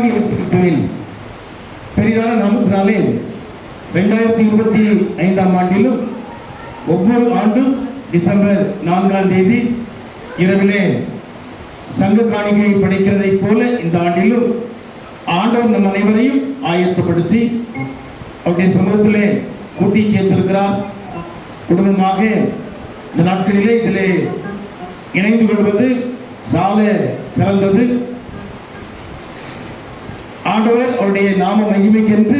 கர்த்தராகிய இயேசு கிறிஸ்துவின் பெரிதான நாமத்தினாலே 2025ஆம் ஆண்டிலும் ஒவ்வொரு ஆண்டும் டிசம்பர் 4ஆம் தேதி இரவிலே சங்க காணிக்கையை படைக்கிறதை போல இந்த ஆண்டிலும் ஆண்டவர் நம் அனைவரையும் ஆயத்தப்படுத்தி அவருடைய சமூகத்திலே கூட்டி சேர்த்திருக்கிறார். குடும்பமாக இந்த நாட்களிலே இதிலே இணைந்து கொள்வது சால சிறந்தது. ஆண்டவர் அவருடைய நாம மகிமைக்கென்று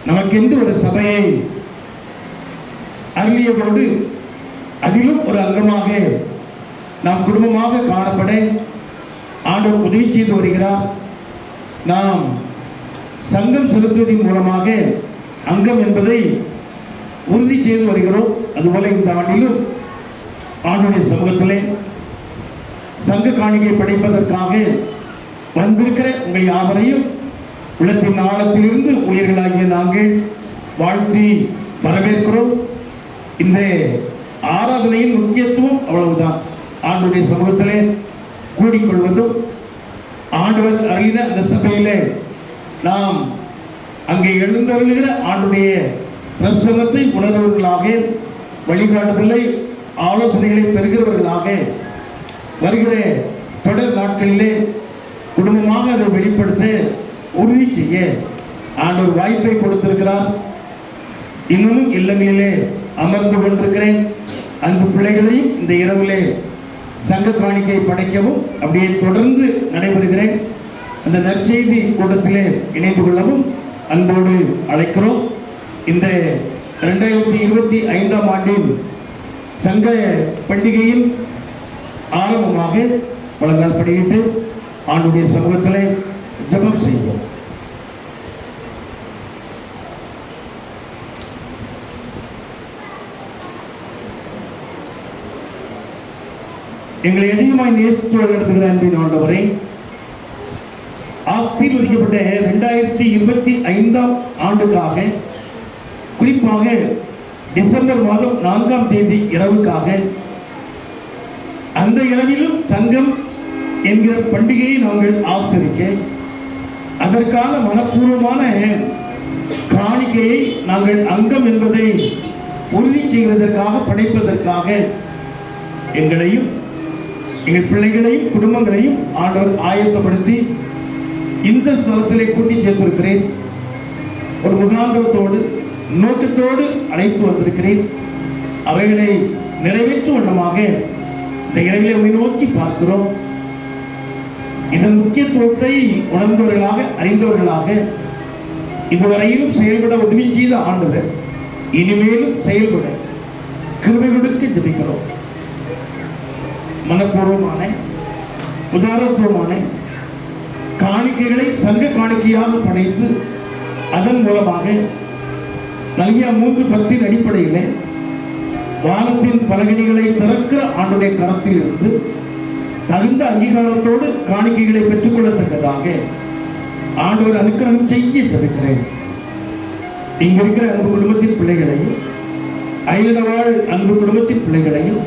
நமக்கென்று ஒரு சபையை அருளியதோடு அதிலும் ஒரு அங்கமாக நாம் குடும்பமாக காணப்பட ஆண்டவர் உதவி செய்து வருகிறார். நாம் சங்கம் செலுத்துவதன் மூலமாக அங்கம் என்பதை உறுதி செய்து வருகிறோம். அதுபோல இந்த ஆண்டிலும் ஆண்டுடைய சமூகத்திலே சங்க காணிக்கை படைப்பதற்காக வந்திருக்கிற உங்கள் யாவரையும் உள்ளத்தின் ஆழத்திலிருந்து ஊழியர்களாகிய நாங்கள் வாழ்த்தி வரவேற்கிறோம். இந்த ஆராதனையின் முக்கியத்துவம் அவ்வளவுதான். ஆண்டுடைய சமூகத்திலே கூடிக்கொள்வதும் ஆண்டவர் அருளின அந்த சபையிலே நாம் அங்கே எழுந்தருளுகிற ஆண்டுடைய பிரசன்னத்தை உணர்வர்களாக, வழிகாட்டுதலை ஆலோசனைகளை பெறுகிறவர்களாக வருகிற தொடர் நாட்களிலே குடும்பமாக அதை வெளிப்படுத்த உறுதி செய்ய ஆண்டவர் வாய்ப்பை கொடுத்திருக்கிறார். இன்னும் இல்லங்களிலே அமர்ந்து கொண்டிருக்கிறேன் அன்பு பிள்ளைகளையும் இந்த இரவிலே சங்க காணிக்கை படைக்கவும் அப்படியே தொடர்ந்து நடைபெறுகிறேன் அந்த நற்செய்தி கூட்டத்திலே இணைந்து கொள்ளவும் அன்போடு அழைக்கிறோம். இந்த 2025ஆம் ஆண்டின் சங்க பண்டிகையின் ஆரம்பமாக முழங்கால் படியிட்டு ஆண்டுடைய சமூகத்திலே ஜெபம் செய்வோம். எங்களை அதிகமாய் நேசித்து நடத்துகிற அன்பின் ஆண்டவரை, ஆசீர்வதிக்கப்பட்ட 2025ஆம் ஆண்டுக்காக, குறிப்பாக டிசம்பர் மாதம் 4ஆம் தேதி இரவுக்காக, அந்த இரவிலும் சங்கம் என்கிற பண்டிகையை நாங்கள் ஆசரிக்க அதற்கான மனப்பூர்வமான காணிக்கையை நாங்கள் அங்கம் என்பதை உறுதி செய்வதற்காக படைப்பதற்காக எங்களையும் எங்கள் பிள்ளைகளையும் குடும்பங்களையும் ஆண்டவர் ஆயத்தப்படுத்தி இந்த ஸ்தலத்திலே கூட்டி சேர்த்திருக்கிறேன். ஒரு முகாந்திரத்தோடு நோக்கத்தோடு அழைத்து வந்திருக்கிறேன். அவைகளை நிறைவேற்றும் வண்ணமாக இந்த இரவிலே உண்மை நோக்கி பார்க்கிறோம். இதன் முக்கியத்துவத்தை உணர்ந்தவர்களாக, அறிந்தவர்களாக இதுவரையிலும் செயல்பட உதவி செய்த ஆண்டவர் இனிமேலும் செயல்பட கிருபை கொடுக்க ஜெபிக்கிறோம். மனப்பூர்வமான உதாரணத்துவமான காணிக்கைகளை சங்க காணிக்கையாக படைத்து அதன் மூலமாக நல்கிய 3:10 அடிப்படையில் வானத்தின் பலகணிகளை திறக்கிற ஆண்டுடைய கரத்தில் இருந்து தகுந்த அங்கீகாரத்தோடு காணிக்கைகளை பெற்றுக்கொள்ளத்தக்கதாக ஆண்டவர் அனுக்கிரகம் செய்ய ஜெபிக்கிறேன். இங்க இருக்கிற அன்பு குடும்பத்தின் பிள்ளைகளையும் அயலவாழ் அன்பு குடும்பத்தின் பிள்ளைகளையும்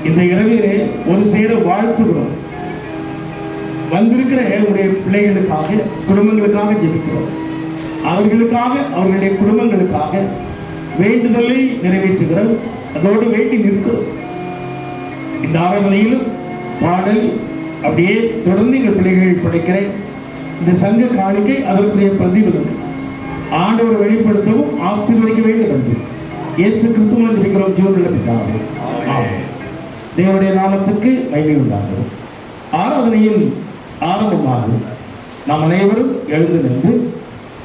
இந்த இரவிலே ஒரு சேர வாழ்த்துகிறோம். வந்திருக்கிற உடைய பிள்ளைகளுக்காக, குடும்பங்களுக்காக ஜெபிக்கிறோம். அவர்களுக்காக, அவர்களுடைய குடும்பங்களுக்காக வேண்டுதலை நிறைவேற்றுகிறோம். அதோடு வேண்டி நிற்கிறோம். இந்த ஆராதனையிலும் பாடல் அப்படியே தொடர்ந்து எங்கள் பிள்ளைகள் படைக்கிற இந்த சங்க காணிக்கை அதற்குரிய பிரதிபலன் ஆண்டவர் வெளிப்படுத்தவும் ஆசீர்வதிக்க வேண்டும் என்று இயேசு கிறிஸ்துவில் இருக்கிறோம் ஜீவனுள்ள பிதாவே. ஆமென். தேவனுடைய நாமத்துக்கு மகிமை உண்டாகும். ஆராதனையின் ஆரம்பமாக நாம் அனைவரும் எழுந்து நின்று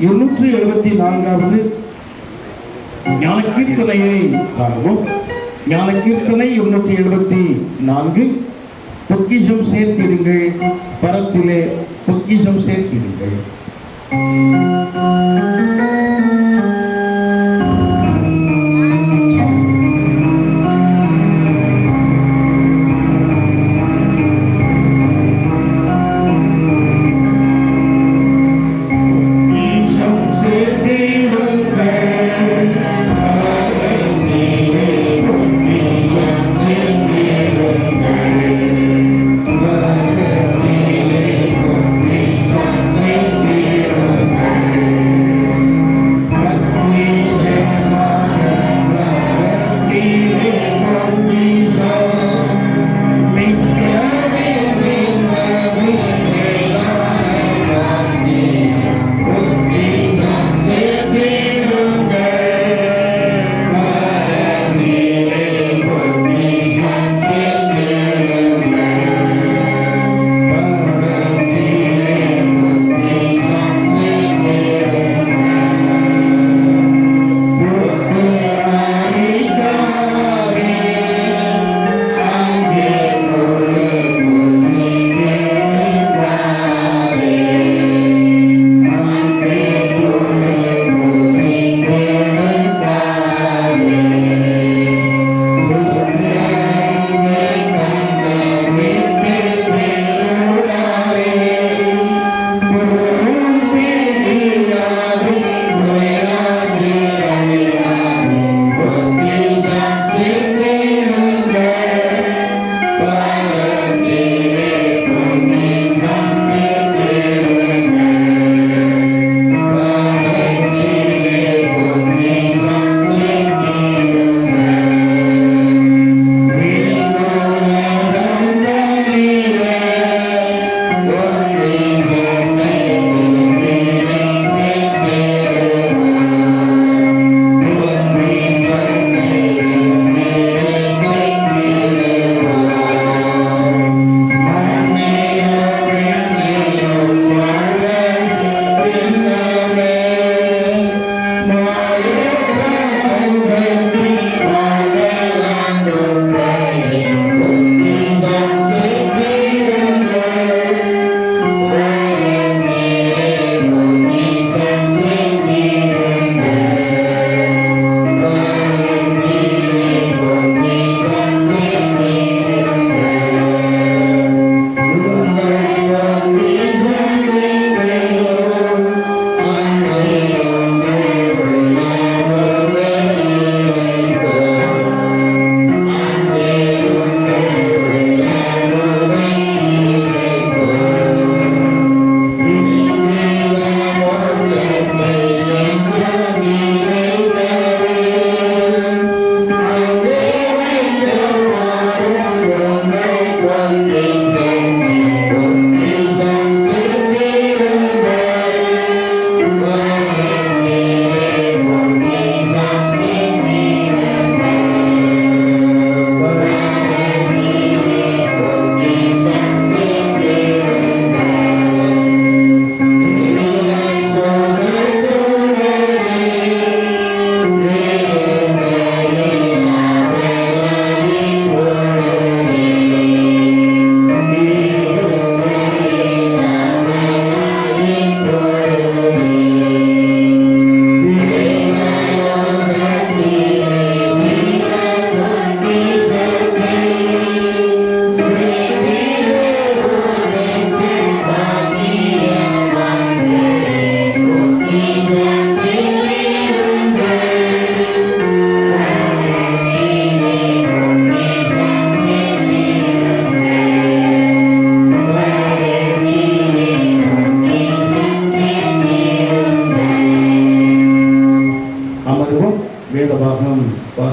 274வது ஞான கீர்த்தனையை காணுவோம். ஞான கீர்த்தனை 274. பொக்கிஷம் சேர்த்திடுங்கள், பரத்திலே பொக்கிஷம் சேர்த்திடுங்கள். Amen.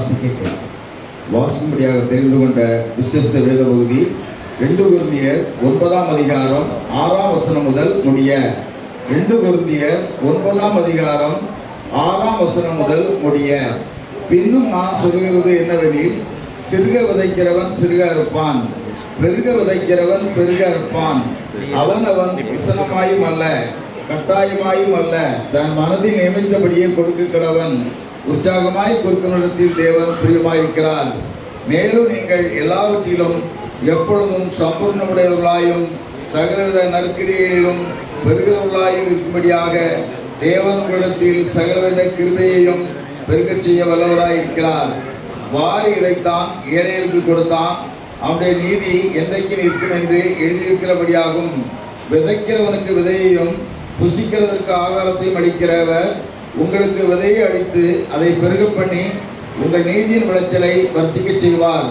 வாசிக்க கேட்கலாம். வாசிக்கும்படியாக தெரிந்து கொண்ட விசேஷ வேத பகுதி 2 கொரிந்தியர் 9ஆம் அதிகாரம் 6ஆம் வசனம் முதல் முடிய. 2 கொரிந்தியர் 9ஆம் அதிகாரம் 6ஆம் வசனம் முதல் முடிய. பின்னும் நான் சொல்கிறது என்னவெனில், சிறுக விதைக்கிறவன் சிறுக அறுப்பான், பெருக விதைக்கிறவன் பெருக அறுப்பான். அவன் விசனமாயும் அல்ல கட்டாயமாயும் அல்ல, தன் மனதில் நியமித்தபடியே கொடுக்க கடவன். உற்சாகமாய் கொடுக்குமிடத்தில் தேவன் பிரியமாயிருக்கிறார். மேலும் நீங்கள் எல்லாவற்றிலும் எப்பொழுதும் சம்பூர்ணமுடையவர்களாயும் சகலவித நற்கிரியைகளிலும் பெருகிறவர்களாயும் இருக்கும்படியாக தேவன் உங்களிடத்தில் சகலவித கிருபையையும் பெருகச் செய்ய வல்லவராயிருக்கிறார். வாரி இதைத்தான் ஏழைகளுக்கு கொடுத்தான், அவனுடைய நீதி என்றைக்கு நிற்கும் என்று எழுதியிருக்கிறபடியாகும். விதைக்கிறவனுக்கு விதையையும் புசிக்கிறதற்கு ஆகாரத்தையும் அளிக்கிறவர் உங்களுக்கு விதையை அடித்து அதை பெருக பண்ணி உங்கள் நீதியின் விளைச்சலை வர்த்திக்க செய்வார்.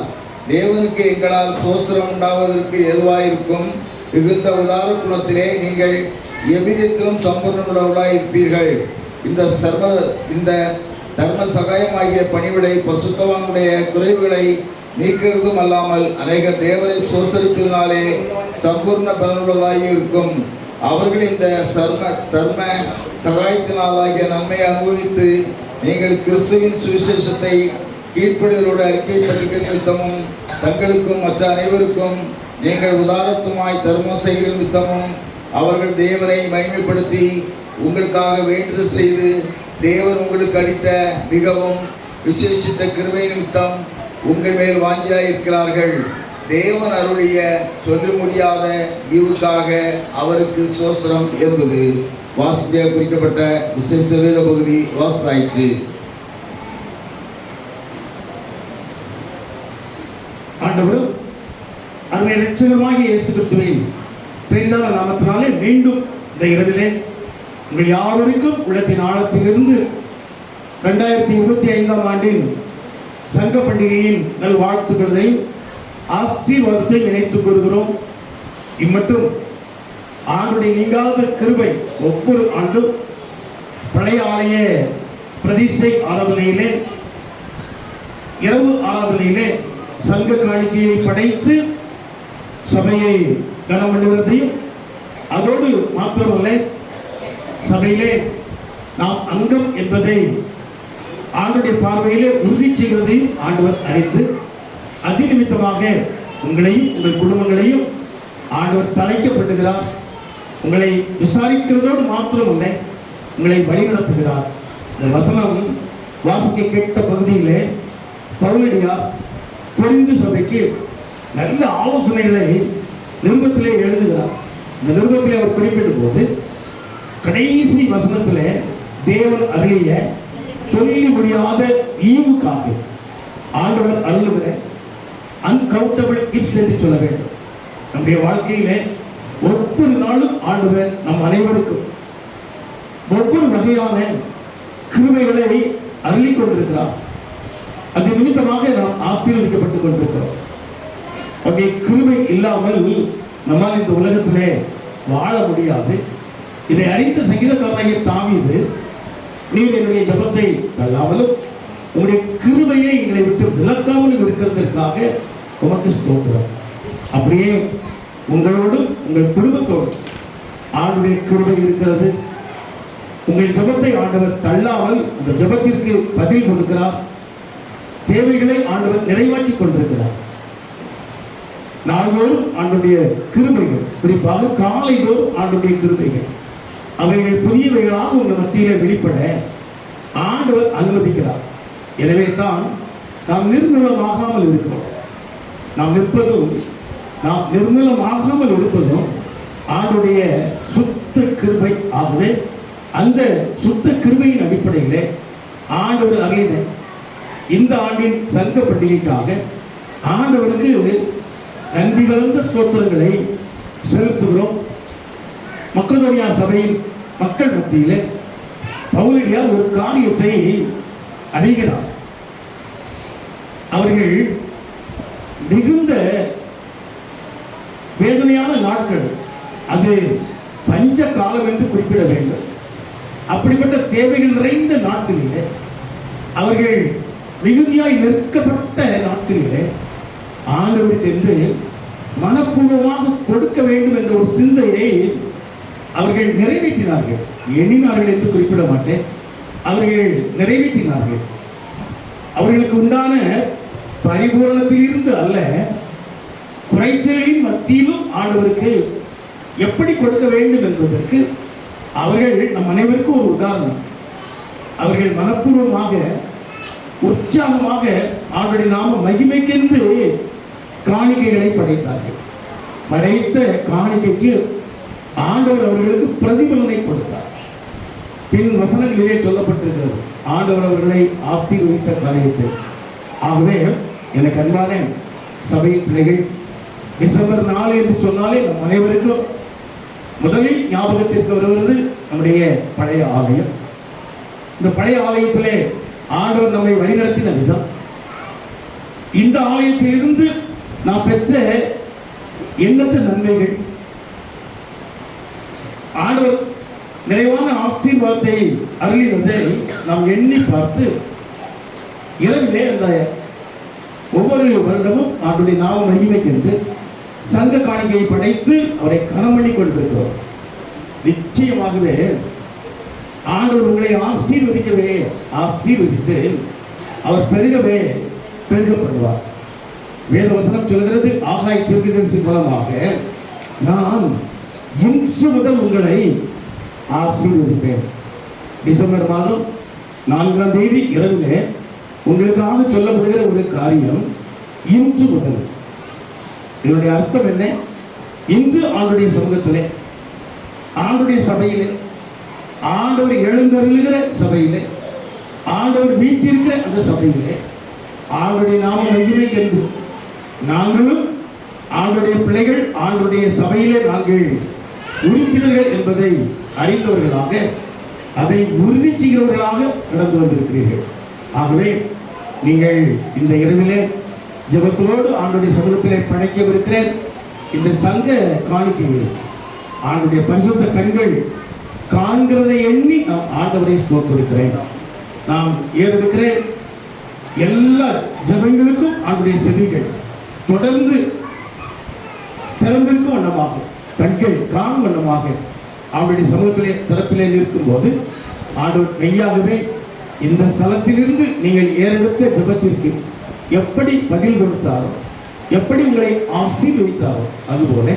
தேவனுக்கு எங்களால் சோஸ்திரம் உண்டாவதற்கு ஏதுவாயிருக்கும் மிகுந்த உதார குணத்திலே நீங்கள் எவ்விதத்திலும் சம்பூர்ணமுள்ளவர்களாய் இருப்பீர்கள். இந்த தர்ம சகாயமாகிய பணிவிடை பரிசுத்தவானுடைய குறைவுகளை நீக்கிறதும் அல்லாமல் அநேக தேவரை சோசரிப்பதனாலே சம்பூர்ண பலனுள்ளதாகி இருக்கும். அவர்கள் இந்த தர்ம சகாயத்தினாலாகிய நன்மையை அனுபவித்து நீங்கள் கிறிஸ்துவின் சுவிசேஷத்தை கீழ்ப்படிதலோடு அறிக்கைப்பட்டிருக்க நிமித்தமும் தங்களுக்கும் மற்ற அனைவருக்கும் நீங்கள் உதாரத்துமாய் தர்மம் செய்கிற நிமித்தமும் அவர்கள் தேவனை மகிமைப்படுத்தி உங்களுக்காக வேண்டுதல் செய்து தேவன் உங்களுக்கு அளித்த மிகவும் விசேஷித்த கிருபை நிமித்தம் உங்கள் மேல் வாஞ்சியாயிருக்கிறார்கள். தேவன் அருளிய சொல்ல முடியாத ஈவுக்காக அவருக்கு சோஸ்திரம் என்பது வாசிப்பியாக குறிக்கப்பட்ட விசேஷ வேத பகுதி வாசித்தாயிற்று. ஆண்டவர் அருமை இரட்சகருமாகிய இயேசு கிறிஸ்துவின் பெரிதான நாமத்தினாலே மீண்டும் இந்த இரவிலே உங்கள் யாவருக்கும் உள்ளத்தின் ஆழத்திலிருந்து 2025ஆம் ஆண்டின் சங்க பண்டிகையின் நல்வாழ்த்துக்களையும் ஆசீர்வாதத்தை நினைத்துக் கொள்கிறோம். இம்மட்டும் ஆண்டுடைய நீங்காத கிருபை ஒவ்வொரு ஆண்டும் பழைய ஆலய பிரதிஷ்டை ஆராதனையிலே இரவு ஆராதனையிலே சங்க காணிக்கையை படைத்து சபையை கனம் பண்ணுவதையும், அதோடு மாத்திரமல்ல சபையிலே நாம் அங்கம் என்பதை ஆண்டுடைய பார்வையிலே உறுதி செய்வதையும் ஆண்டவர் அறிந்து அதி நிமித்தமாக உங்களையும் உங்கள் குடும்பங்களையும் ஆண்டவர் தலைக்கப்படுகிறார். உங்களை விசாரிக்கிறதோடு மாத்திரமல்ல உங்களை வழிநடத்துகிறார். இந்த வசனம் வாசிக்க கேட்ட பகுதியிலே பவுலடியார் கொரிந்து சபைக்கு நல்ல ஆலோசனைகளை நிருபத்திலே எழுதுகிறார். இந்த நிருபத்திலே அவர் குறிப்பிடும் போது கடைசி வசனத்திலே தேவன் அருளிய சொல்லி முடியாத ஈவுக்காக ஆண்டவர் அருளுகிற அன்கவுண்டபிள் கிஃப்ட்ஸ் என்று சொல்ல வேண்டும். நம்முடைய வாழ்க்கையிலே ஒவ்வொரு நாளும் ஆண்டவர் நம் அனைவருக்கும் ஒவ்வொரு வகையான கிருபைகளை அருளி கொண்டிருக்கிறார். அது நிமித்தமாக நாம் ஆசீர்வதிக்கப்பட்டுக் கொண்டிருக்கிறோம். அவருடைய கிருபை இல்லாமல் நம்மால் இந்த உலகத்திலே வாழ முடியாது. இதை அறிந்த சங்கீதக்காரனாகிய தாவீது, நீர் என்னுடைய ஜபத்தை தள்ளாமலும் உங்களுடைய கிருபையை எங்களை விட்டு விலக்காமலும் இருக்கிறதற்காக உமக்கு ஸ்தோத்திரம். அப்படியே உங்களோடும் உங்கள் குடும்பத்தோடும் ஆண்டுடைய கிருபை இருக்கிறது. உங்கள் ஜபத்தை ஆண்டவர் தள்ளாமல் அந்த ஜபத்திற்கு பதில் கொடுக்கிறார். தேவைகளை ஆண்டவர் நிறைவாக்கி கொண்டிருக்கிறார். நாள்தோறும் ஆண்டுடைய கிருபைகள், குறிப்பாக காலைதோறும் ஆண்டுடைய கிருபைகள், அவைகள் புதியவைகளாக உங்கள் மத்தியிலே வெளிப்பட ஆண்டவர் அனுமதிக்கிறார். எனவே தான் நாம் நிர்மூலமாகாமல் இருக்கிறோம். நாம் நிர்மூலமாகாமல் இருப்பதும் ஆண்டுடைய சுத்த கிருபை. ஆகவே அந்த சுத்த கிருபையின் அடிப்படையிலே ஆண்டவர் அருளின இந்த ஆண்டின் சங்க பண்டிகைக்காக ஆண்டவருக்கு நன்றி கலந்த ஸ்தோத்திரங்களை செலுத்துகிறோம். மக்கதோனியா சபையின் மக்கள் மத்தியிலே பவுலடியார் ஒரு காரியத்தை அறிகிறார். அவர்கள் மிகுந்த வேதனையான நாட்கள், அது பஞ்ச காலம் என்று குறிப்பிட வேண்டும். அப்படிப்பட்ட தேவைகள் நிறைந்த நாட்களிலே அவர்கள் மிகுதியாய் நெருக்கப்பட்ட நாட்களிலே ஆண்டவருக்கு என்று மனப்பூர்வமாக கொடுக்க வேண்டும் என்ற ஒரு சிந்தையை அவர்கள் நிறைவேற்றினார்கள். எண்ணினார்கள் என்று குறிப்பிட மாட்டேன், அவர்கள் நிறைவேற்றினார்கள். அவர்களுக்கு உண்டான பரிபூரணத்திலிருந்து அல்ல, குறைச்சலின் மத்தியிலும் ஆண்டவருக்கு எப்படி கொடுக்க வேண்டும் என்பதற்கு அவர்கள் நம் அனைவருக்கும் ஒரு உதாரணம். அவர்கள் மனப்பூர்வமாக உற்சாகமாக ஆண்டவருடைய நாம மகிமைக்கென்று காணிக்கைகளை படைத்தார்கள். படைத்த காணிக்கைக்கு ஆண்டவர் அவர்களுக்கு பிரதிபலனை கொடுத்தார். பின் வசனங்களிலே சொல்லப்பட்டிருக்கிறது ஆண்டவர் அவர்களை ஆசீர்வதித்த காரியத்தை. ஆகவே எனக்கு அன்பான சபையின் பிள்ளைகள், டிசம்பர் 4 என்று சொன்னாலே நம் அனைவருக்கும் முதலில் ஞாபகத்திற்கு வருவது நம்முடைய பழைய ஆலயம். இந்த பழைய ஆலயத்திலே ஆண்டவர் நம்மை வழிநடத்தின விதம், இந்த ஆலயத்திலிருந்து நாம் பெற்ற எண்ணற்ற நன்மைகள், ஆண்டவர் நிறைவான ஆசீர்வாதத்தை அருளினதை நாம் எண்ணி பார்த்து இரவிலே அந்த ஒவ்வொரு வருடமும் ஆண்டுடைய நாம மகிமைக்கென்று சங்க காணிக்கையை படைத்து அவரை கனம் பண்ணி கொண்டிருக்கிறோம். நிச்சயமாகவே ஆண்டவர் உங்களை ஆசீர்வதிக்கவே ஆசீர்வதித்து அவர் பெருகவே பெருகப்படுவார். வேதவசனம் சொல்கிறது, ஆகாய் தீர்க்கதரிசி மூலமாக நான் இன்று முதல் உங்களை ஆசீர்வதிப்பேன். டிசம்பர் மாதம் 4ஆம் தேதி இரவிலே உங்களுக்காக சொல்லப்படுகிற ஒரு காரியம் இன்று முதல். இதனுடைய அர்த்தம் என்ன? இன்று ஆண்டுடைய சமூகத்திலே, ஆண்டுடைய சபையிலே, ஆண்டவர் எழுந்தருளுகிற சபையிலே, ஆண்டவர் வீட்டிருக்கிற அந்த சபையிலே ஆண்டுடைய நாம மகிமைக்கென்று நாங்களும் ஆண்டுடைய பிள்ளைகள் ஆண்டுடைய சபையிலே நாங்கள் உறுப்பினர்கள் என்பதை அறிந்தவர்களாக, அதை உறுதி செய்கிறவர்களாக கடந்து வந்திருக்கிறீர்கள். ஆகவே நீங்கள் இந்த இரவிலே ஜெபத்தோடு ஆண்டுடைய சமூகத்திலே படைக்கவிருக்கிற இந்த சங்க காணிக்கையை ஆண்டுடைய பரிசுத்த கண்கள் காண்கிறதை எண்ணி நாம் ஆண்டவரை ஸ்தோத்திரிக்கிறேன். நாம் ஏறெடுக்கிற எல்லா ஜெபங்களுக்கும் ஆண்டுடைய செவிகள் தொடர்ந்து திறந்திருக்கும் வண்ணமாக, கண்கள் காணும் வண்ணமாக அவருடைய சமூகத்திலே தரப்பிலே நிற்கும் போது ஆண்டவர் மெய்யாகவே இந்த ஸ்தலத்திலிருந்து நீங்கள் ஏறெடுத்த ஜெபத்திற்கு எப்படி பதில் கொடுத்தாரோ, எப்படி உங்களை ஆசீர்வதித்தாரோ, அதுபோல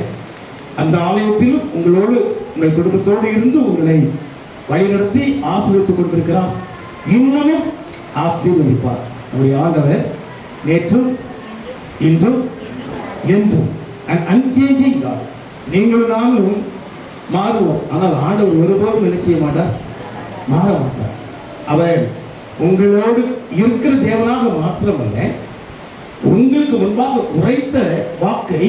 அந்த ஆலயத்திலும் உங்களோடு உங்கள் குடும்பத்தோடு இருந்து உங்களை வழிநடத்தி ஆசீர்வதித்துக் கொண்டிருக்கிறார். இன்னமும் ஆசீர்வதிப்பார். நம்முடைய ஆண்டவர் நேற்றும் இன்றும் என்றும் அன்சேஞ்சிங் காட். நீங்களும் நானும் மாறுவோம், ஆனால் ஆண்டவர் ஒருபோதும் என்ன செய்ய மாட்டார், மாற மாட்டார். அவர் உங்களோடு இருக்கிற தேவனாக மாத்திரமல்ல, உங்களுக்கு முன்பாக உரைத்த வாக்கை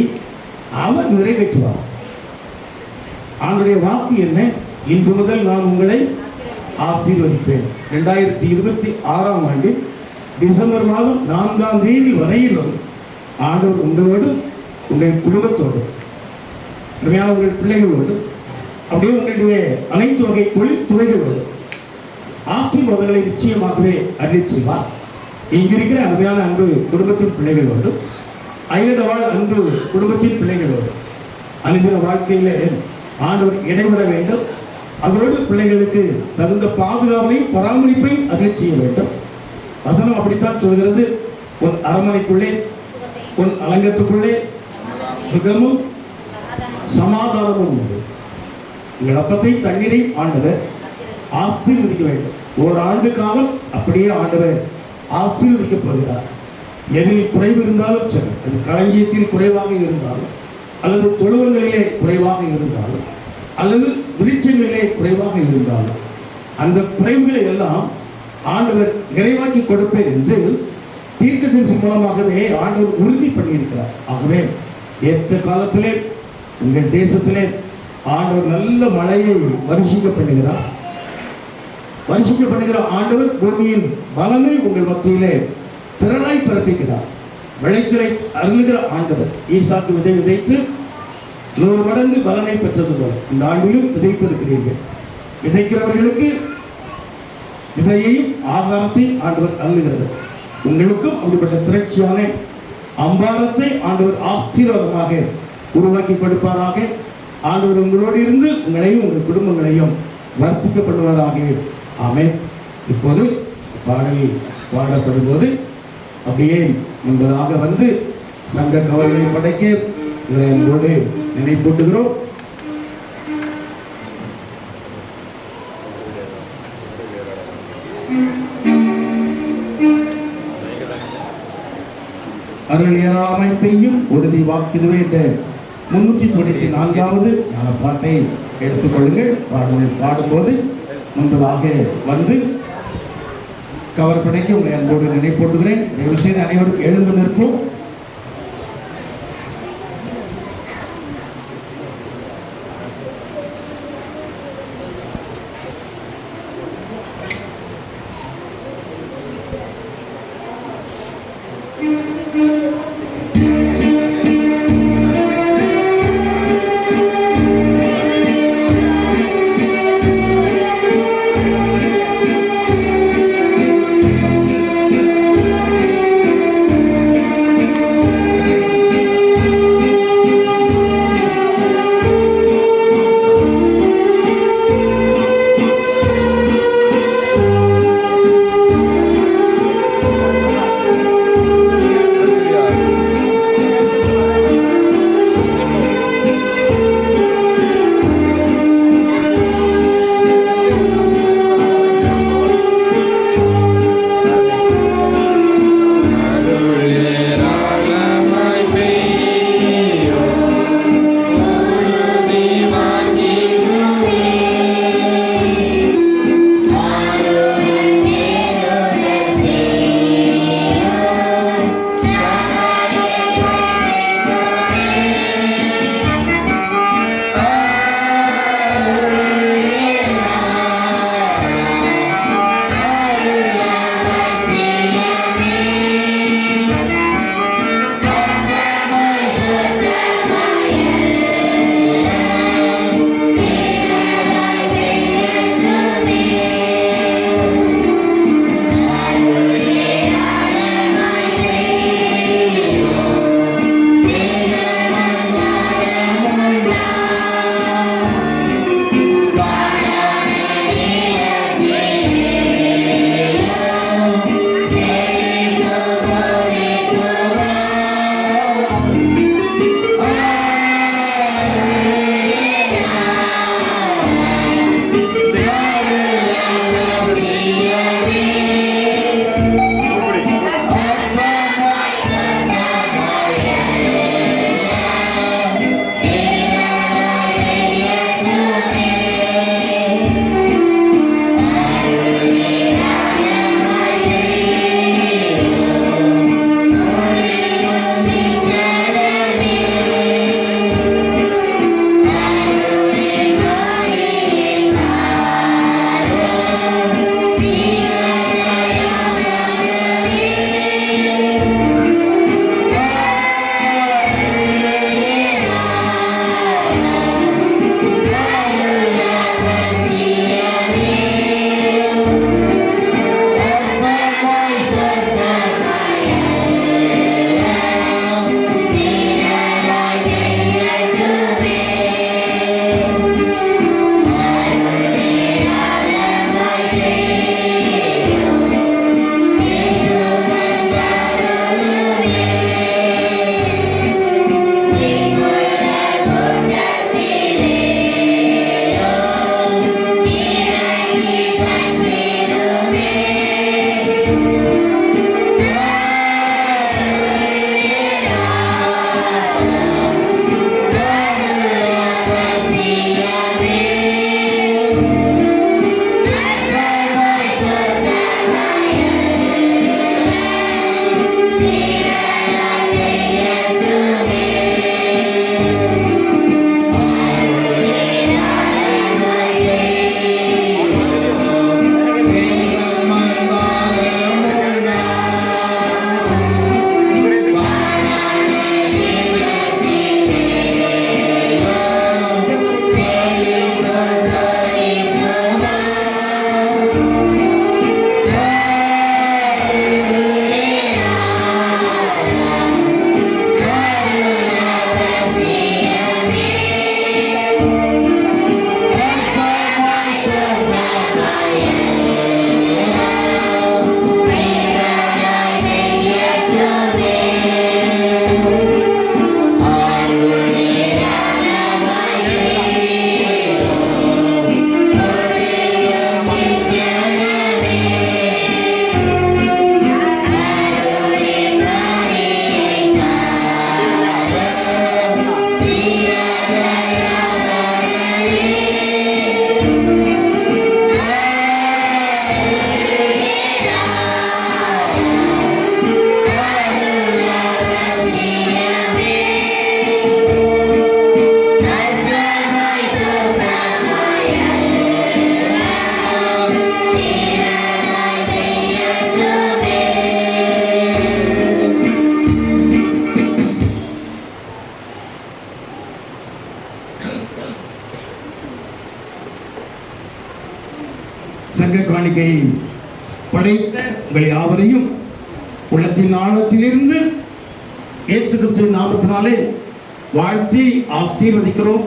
அவர் நிறைவேற்றுவார். அவருடைய வாக்கு என்ன? இன்று முதல் நான் உங்களை ஆசீர்வதிப்பேன். 2026ஆம் ஆண்டு டிசம்பர் மாதம் 4ஆம் தேதி வரையிலும் ஆண்டவர் உங்களோடு, உங்கள் குடும்பத்தோடு, அருமையான உங்கள் பிள்ளைகளோடு, அப்படியே உங்களுடைய அனைத்து வகை தொழில் துறைகளோடு ஆசீர்வாதங்களை நிச்சயமாகவே அறிவிச்சுவார். இங்கிருக்கிற அருமையான அன்பு குடும்பத்தின் பிள்ளைகளோடு, அயலத வாழ் அன்பு குடும்பத்தின் பிள்ளைகளோடு அனுதின வாழ்க்கையிலே ஆண்டவர் இடைவிட வேண்டும். அதோடு பிள்ளைகளுக்கு தகுந்த பாதுகாப்பையும் பராமரிப்பையும் அருள் செய்ய வேண்டும். வசனம் அப்படித்தான் சொல்கிறது, உன் அரண்மனைக்குள்ளே உன் அலங்கத்துக்குள்ளே சுகமும் சமாதானமும் உண்டு. உங்கள் அப்பத்தையும் தண்ணீரையும் ஆண்டவர் ஆசீர்வதிக்க வேண்டும். ஒரு ஆண்டு காலம் அப்படியே ஆண்டவர் ஆசீர்வதிக்கப் போகிறார். எதில் குறைவு இருந்தாலும் சரி, அது களஞ்சியத்தில் குறைவாக இருந்தாலும், அல்லது தொழுவங்களிலே குறைவாக இருந்தாலும், அல்லது விருட்சங்களிலே குறைவாக இருந்தாலும், அந்த குறைவுகளை எல்லாம் ஆண்டவர் நிறைவாக்கி கொடுப்பேன் என்று தீர்க்கதரிசி மூலமாகவே ஆண்டவர் உறுதி பண்ணியிருக்கிறார். ஆகவே ஏற்ற காலத்திலே உங்கள் தேசத்திலே ஆண்டவர் நல்ல மழையை வருஷிக்க பண்ணுகிறார். வருஷிக்க பண்ணுகிற ஆண்டவர் பூமியின் பலனை உங்கள் மத்தியிலே திறனாய் பிறப்பிக்கிறார். விளைச்சலை அருளுகிற ஆண்டவர் ஈசாக்கு விதை விதைத்து 100 மடங்கு பலனை பெற்றது போல இந்த ஆண்டிலும் விதைத்திருக்கிறீர்கள். விதைக்கிறவர்களுக்கு விதையையும் ஆகாரத்தையும் ஆண்டவர் அருளுகிறது. உங்களுக்கும் அப்படிப்பட்ட திரட்சியான அம்பாரத்தை ஆண்டவர் ஆசீர்வாதமாக உருவாக்கி கொடுப்பாராக. ஆண்டவர் உங்களோடு இருந்து உங்களையும் உங்கள் குடும்பங்களையும் வர்த்திக்கப்படுவாராக. ஆமென். இப்போது பாடல் பாடப்படும்போது அப்படியே என்பதாக வந்து சங்க கவலை படைக்க இதை என்போடு நினைப்பூட்டுகிறோம். அருள் ஏராளமாய் பெய்யும் உறுதி வாக்கிடுவே இந்த 394வது பாட்டை எடுத்துக்கொள்ளுங்கள். பாடும்போது முன்பதாக வந்து கவர் படைக்க உங்களை அன்போடு நினைப்பூட்டுகிறேன். தயவு செய்து அனைவருக்கும் எழுந்து நிற்போம். சங்க காணிக்கை படைத்த உங்கள் யாவரையும் உள்ளத்தின் ஆழத்திலிருந்து இயேசு கிறிஸ்துவின் நாமத்தினாலே வாழ்த்தி ஆசீர்வதிக்கிறோம்.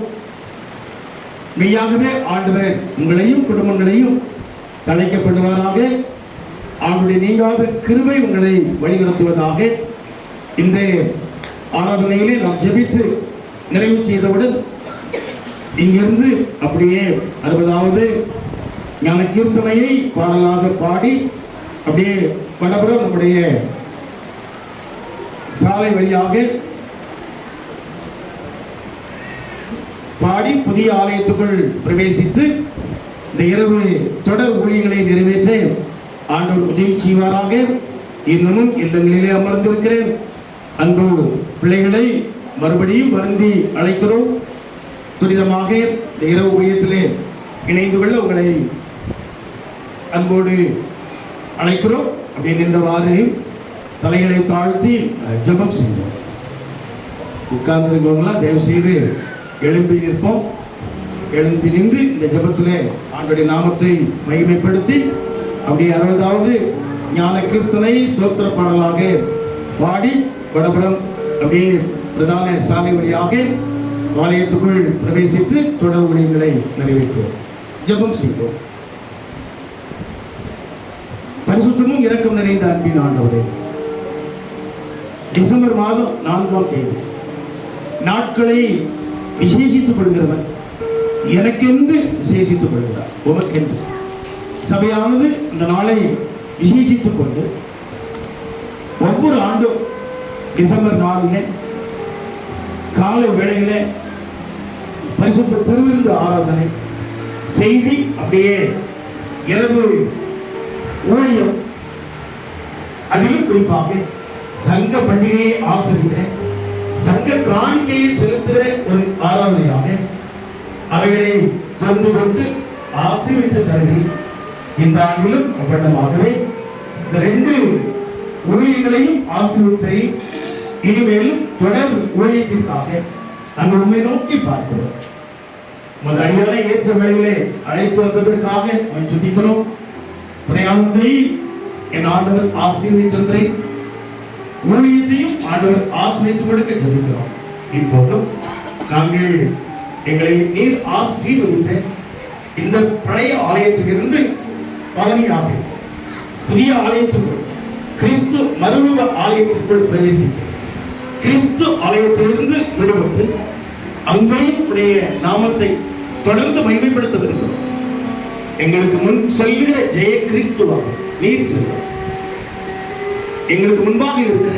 மெய்யாகவே ஆண்டவர் உங்களையும் குடும்பங்களையும் தழைக்கப்படுவாராக. ஆண்டுடைய நீங்காத கிருபை உங்களை வழிநடத்துவதாக. இந்த ஆராதனையிலே நாம் ஜெபித்து நிறைவு செய்தவுடன் இங்கிருந்து அப்படியே 60வது ஞான கீர்த்தனையை பாடலாக பாடி அப்படியே படபடம் நம்முடைய சாலை வழியாக பாடி புதிய ஆலயத்துக்குள் பிரவேசித்து இந்த இரவு தொடர் ஊழியர்களை நிறைவேற்ற ஆண்டவர் உதவி செய்வாராக. இன்னமும் இல்லங்களிலே அமர்ந்திருக்கிறேன் அன்பு பிள்ளைகளை மறுபடியும் வருந்தி அழைக்கிறோம். துரிதமாக இந்த இரவு ஊழியத்திலே இணைந்து கொள்ள உங்களை அன்போடு அழைக்கிறோம். அப்படி நின்றவாறு தலைகளை தாழ்த்தி ஜெபம் செய்வோம். உட்கார்ந்திருக்கவங்களாம் தயவு செய்து எழும்பி நிற்போம். எழும்பி நின்று இந்த ஜெபத்திலே ஆண்டுடைய நாமத்தை மகிமைப்படுத்தி அப்படியே 60வது ஞான கீர்த்தனை ஸ்தோத்திர பாடலாக பாடி வடபுறம் அப்படியே பிரதான சாலை வழியாக ஆலயத்துக்குள் பிரவேசித்து தொடர் ஊழியங்களை நிறைவேற்றுவோம். ஜெபம் செய்வோம். பரிசுத்தமும் இரக்கம் நிறைந்த அன்பின் ஆண்டவரே, டிசம்பர் மாதம் 4ஆம் தேதி நாட்களை விசேஷித்துக் கொள்கிறவன் எனக்கென்று விசேஷித்துக் கொள்கிறார். உமக்கென்று சபையானது அந்த நாளை விசேஷித்துக் கொண்டு ஒவ்வொரு ஆண்டும் டிசம்பர் 4 காலை வேளையிலே பரிசுத்த திருவிருந்து ஆராதனை செய்தி அப்படியே இரவு ஊழியம், அதிலும் குறிப்பாக சங்க பண்டிகையை ஆசிரிகிற சங்க காணிக்கையை செலுத்துகிற ஒரு ஆராதனையாக அவைகளை தந்து கொண்டு ஆசீர்வதித்த சரி இந்த ஆண்டிலும் அப்பட்டமாகவே இந்த 2 ஊழியங்களையும் ஆசீர்வதித்தை இனிமேலும் தொடர் ஊழியத்திற்காக நாங்கள் உண்மை நோக்கி பார்க்கிறோம். உமது அடியாரை ஏற்ற வேளையிலே அழைத்து வந்ததற்காக துதிக்கிறோம். பிரயாணத்தை என் ஆண்டவர் ஆசீர்வதித்திருக்கிறேன். ஊழியத்தையும் ஆண்டவர் ஆசீர்வதித்து கொடுக்க ஜெபிக்கிறோம். இப்போதும் நாங்கள் எங்களை நீர் ஆசீர்வதித்த இந்த பழைய ஆலயத்திலிருந்து பழனியாக புதிய ஆலயத்துக்குள் கிறிஸ்து மறுரூப ஆலயத்திற்குள் பிரவேசித்து கிறிஸ்து ஆலயத்திலிருந்து விடுபட்டு அங்கேயும் உடைய நாமத்தை தொடர்ந்து மகிமைப்படுத்த இருக்கிறோம். எங்களுக்கு முன் செல்லுகிற ஜெய கிறிஸ்துவாக நீர் செல்ல எங்களுக்கு முன்பாக இருக்கிற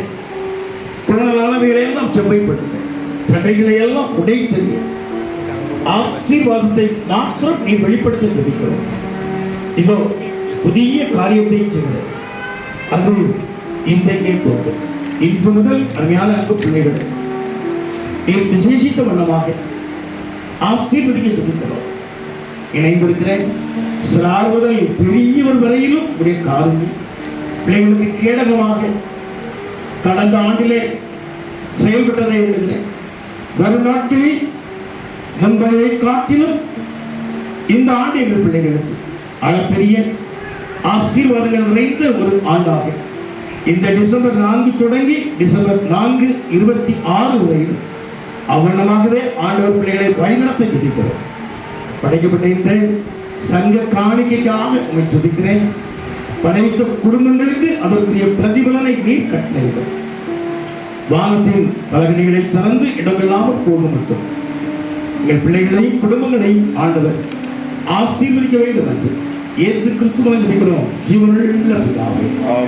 கோணலானவைகளை எல்லாம் செம்மைப்படுத்த தடைகளை எல்லாம் உடை தெரிய ஆசீர்வாதத்தை மாத்திரம் நீ வெளிப்படுத்த தெரிவிக்கிறோம். இதோ புதிய காரியத்தை செய்கிற அது இன்றைக்கே தோன்றும். இன்று முதல் அருமையான அன்பு பிள்ளைகள் நீர் விசேஷித்த வண்ணமாக ஆசீர்வதிக்க தெரிவிக்கிறோம். இணைந்திருக்கிறேன் சிறார் முதல் பெரியவர் வரையிலும் உடைய காரணம் பிள்ளைகளுக்கு கேடகமாக கடந்த ஆண்டிலே செயல்பட்டதை எழுதுகிறேன். வரும் நாட்களில் முன்பதை காட்டிலும் இந்த ஆண்டு எங்கள் பிள்ளைகளுக்கு அளப்பெரிய ஆசீர்வாதங்கள் நிறைந்த ஒரு ஆண்டாக இந்த டிசம்பர் 4 தொடங்கி டிசம்பர் 4, 26 வரையில் அவ்வளமாகவே ஆண்டவர் பிள்ளைகளை வழிநடத்த துதிக்கிறோம். படைக்கப்பட்ட இந்த சங்க காணிக்கைக்காக உண்மை துதிக்கிறேன். படைத்த குடும்பங்களுக்கு அதற்குரிய பிரதிபலனை நீர் கட்டளையிடும். வானத்தின் பலகணிகளை திறந்து இடமில்லாமல் போக மட்டும் எங்கள் பிள்ளைகளையும் குடும்பங்களையும் ஆண்டவர் ஆசீர்வதிக்க வேண்டும் என்று இயேசு கிறிஸ்துவின் ஜெபிக்கிறோம். ஜீவனுள்ள பிதாவே.